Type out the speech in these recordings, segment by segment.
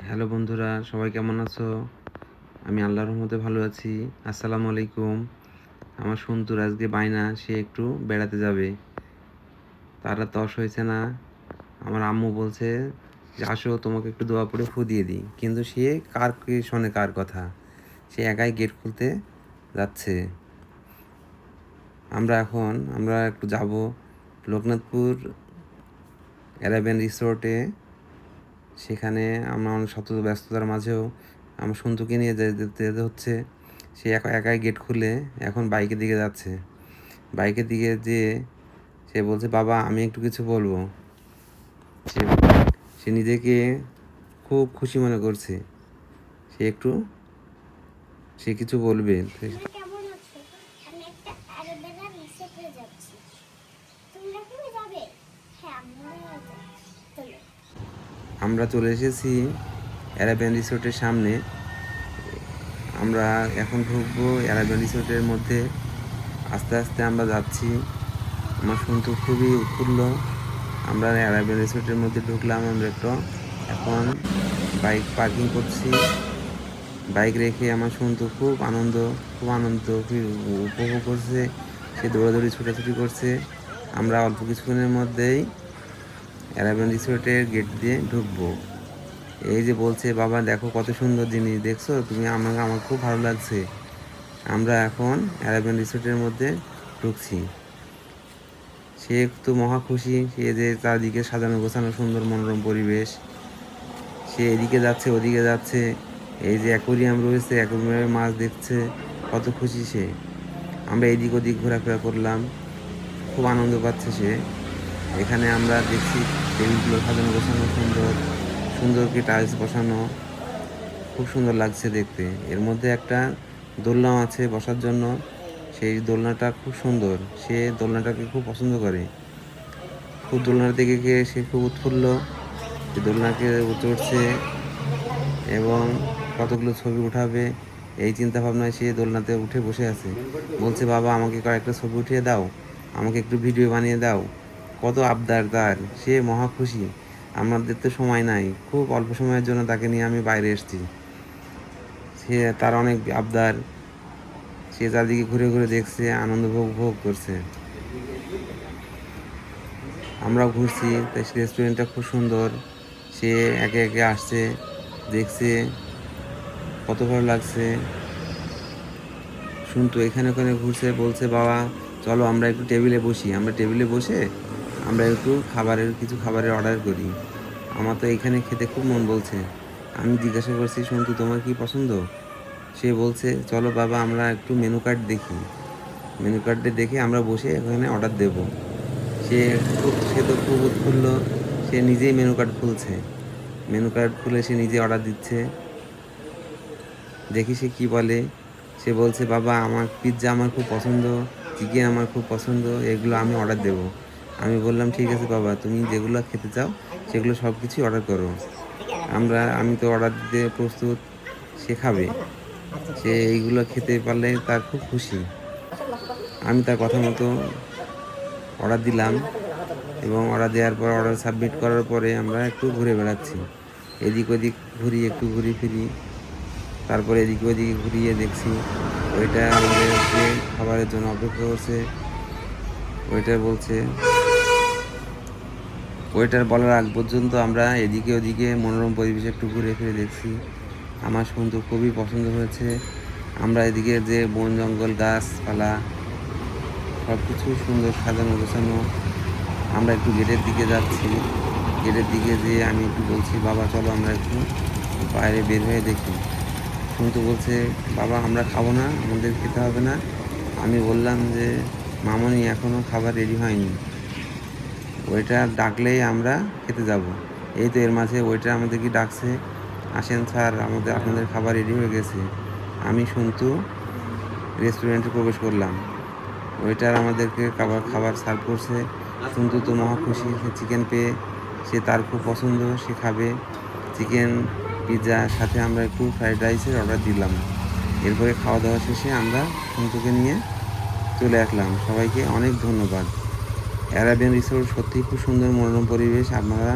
Hello বন্ধুরা, সবাই কেমন আছো? আমি আল্লাহর রহমতে ভালো আছি। আসসালামু আলাইকুম। আমার সন্তুর আজকে বায়না, সে একটু বেড়াতে যাবে। তারা তস হয়েছে না। আমার আম্মু বলছে যে আসো, তোমাকে একটু দোয়া পড়ে ফু দিয়ে দিই, কিন্তু সে কার কে শোনে কার কথা। সে একাই গেট খুলতে যাচ্ছে। আমরা একটু যাব লোকনাথপুর অ্যারাবিয়ান রিসোর্টে। সেখানে আমরা অনেক শত ব্যস্ততার মাঝেও আমার সন্তুকে নিয়ে যেতে যেতে হচ্ছে। সে একাই গেট খুলে এখন বাইকের দিকে যাচ্ছে। বাইকের দিকে যেয়ে সে বলছে, বাবা আমি একটু কিছু বলবো। সে সে নিজেকে খুব খুশি মনে করছে। সে একটু সে কিছু বলবে। তোমরা কেমন আছো? আমি একটা অ্যালোভেরা রিসোর্টে যাচ্ছি। তোমরা কি যাবে? হ্যাঁ, আমরাও যাচ্ছি। চলো। আমরা চলে এসেছি অ্যারাবিয়ান রিসোর্টের সামনে। আমরা এখন ঢুকবো অ্যারাবিয়ান রিসোর্টের মধ্যে। আস্তে আস্তে আমরা যাচ্ছি। আমার সন্তু খুবই উৎফুল্ল। আমরা অ্যারাবিয়ান রিসোর্টের মধ্যে ঢুকলাম। আমরা একটু এখন বাইক পার্কিং করছি। বাইক রেখে আমার সন্তু খুব আনন্দ উপভোগ করছে। সে দৌড়াদৌড়ি ছোটাছুটি করছে। আমরা অল্প কিছুক্ষণের মধ্যেই অ্যারাবিয়ান রিসোর্টের গেট দিয়ে ঢুকবো। এই যে বলছে, বাবা দেখো কত সুন্দর জিনিস দেখছো তুমি, আমার খুব ভালো লাগছে। আমরা এখন অ্যারাবিয়ান রিসোর্টের মধ্যে ঢুকছি। সে তো মহা খুশি। সে যে চারদিকে সাজানো গোছানো সুন্দর মনোরম পরিবেশ। সে এদিকে যাচ্ছে ওদিকে যাচ্ছে। এই যে অ্যাকোরিয়াম রয়েছে, অ্যাকোরিয়ামে মাছ দেখছে। কত খুশি সে। আমরা এদিক ওদিক ঘোরাফেরা করলাম। খুব আনন্দ পাচ্ছে সে। এখানে আমরা দেখছি টেবিলগুলো সাজানো গোছানো সুন্দর, সুন্দর কি টাইলস বসানো। খুব সুন্দর লাগছে দেখতে। এর মধ্যে একটা দোলনাও আছে বসার জন্য। সেই দোলনাটা খুব সুন্দর। সে দোলনাটাকে খুব পছন্দ করে। খুব দোলনার দিকে গিয়ে সে খুব উৎফুল্ল। সে দোলনাকে চড়ছে এবং কতগুলো ছবি উঠাবে এই চিন্তা ভাবনায় সে দোলনাতে উঠে বসে আছে। বলছে, বাবা আমাকে কয়েকটা ছবি উঠিয়ে দাও, আমাকে একটু ভিডিও বানিয়ে দাও। কত আবদার তার। সে মহা খুশি। আমাদের তো সময় নাই, খুব অল্প সময়ের জন্য তাকে নিয়ে আমি বাইরে এসেছি। সে তার অনেক আবদার। সে চারদিকে ঘুরে ঘুরে দেখছে, আনন্দ উপভোগ করছে। আমরাও ঘুরছি। তাই রেস্টুরেন্টটা খুব সুন্দর। সে একে একে আসছে, দেখছে, কত ভালো লাগছে। শুনতো এখানে ওখানে ঘুরছে, বলছে, বাবা চলো আমরা একটু টেবিলে বসি। আমরা টেবিলে বসে আমরা একটু কিছু খাবারের অর্ডার করি। আমার তো এখানে খেতে খুব মন বলছে। আমি জিজ্ঞাসা করছি, সন্তু তোমার কি পছন্দ? সে বলছে, চলো বাবা আমরা একটু মেনু কার্ড দেখি। মেনু কার্ডে দেখে আমরা বসে এখানে অর্ডার দেব। সে তো খুব উৎফুল্ল। সে নিজেই মেনু কার্ড খুলছে। মেনু কার্ড খুলে সে নিজে অর্ডার দিচ্ছে। দেখি সে কি বলে। সে বলছে, বাবা আমার পিৎজা আমার খুব পছন্দ, চিকেন আমার খুব পছন্দ, এগুলো আমি অর্ডার দেব। আমি বললাম, ঠিক আছে বাবা, তুমি যেগুলো খেতে চাও সেগুলো সব কিছুই অর্ডার করো। আমি তো অর্ডার দিতে প্রস্তুত। সে খাবে। সে এইগুলো খেতে পারলে তার খুব খুশি। আমি তার কথা মতো অর্ডার দিলাম এবং অর্ডার দেওয়ার পর অর্ডার সাবমিট করার পরে আমরা একটু ঘুরে বেড়াচ্ছি। এদিক ওদিক ঘুরি, একটু ঘুরি ফিরি। তারপরে এদিকে ওদিকে ঘুরিয়ে দেখছি ওইটা আমাদেরকে খাবারের জন্য অপেক্ষা করছে। ওইটার বলছে, ওইটার বলার আগ পর্যন্ত আমরা এদিকে ওদিকে মনোরম পরিবেশে একটু ঘুরে ফিরে দেখছি। আমার সুন্দর খুবই পছন্দ হয়েছে। আমরা এদিকে যে বন জঙ্গল গাছপালা সব কিছুই সুন্দর সাজানো গোছানো। আমরা একটু গেটের দিকে যাচ্ছি। গেটের দিকে যেয়ে আমি একটু বলছি, বাবা চলো আমরা একটু বাইরে বের হয়ে দেখি। সন্তু বলছে, বাবা আমরা খাবো না, আমাদের খেতে হবে না। আমি বললাম যে, মামনি এখনও খাবার রেডি হয়নি, ওইটা ডাকলেই আমরা খেতে যাব। এই তো এর মাঝে ওইটা আমাদেরকে ডাকছে, আসেন স্যার আপনাদের খাবার রেডি হয়ে গেছে। আমি সন্তু রেস্টুরেন্টে প্রবেশ করলাম। ওইটার আমাদেরকে খাবার সার্ভ করছে। সন্তু তো মহা খুশি। সে চিকেন পেয়ে সে তার খুব পছন্দ, সে খাবে চিকেন পিৎজা। সাথে আমরা একটু ফ্রাইড রাইসের অর্ডার দিলাম। এরপরে খাওয়া দাওয়া শেষে আমরা সন্তুকে নিয়ে চলে আসলাম। সবাইকে অনেক ধন্যবাদ। অ্যারাবিয়ান রিসোর্ট সত্যিই খুব সুন্দর মনোরম পরিবেশ। আপনারা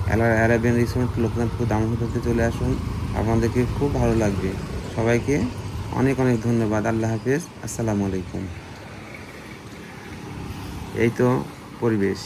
অ্যারাবিয়ান রিসোর্ট লোকনাথপুর দামোদরতে চলে আসুন, আপনাদেরকে খুব ভালো লাগবে। সবাইকে অনেক অনেক ধন্যবাদ। আল্লাহ হাফেজ, আসসালামু আলাইকুম। এই তো পরিবেশ।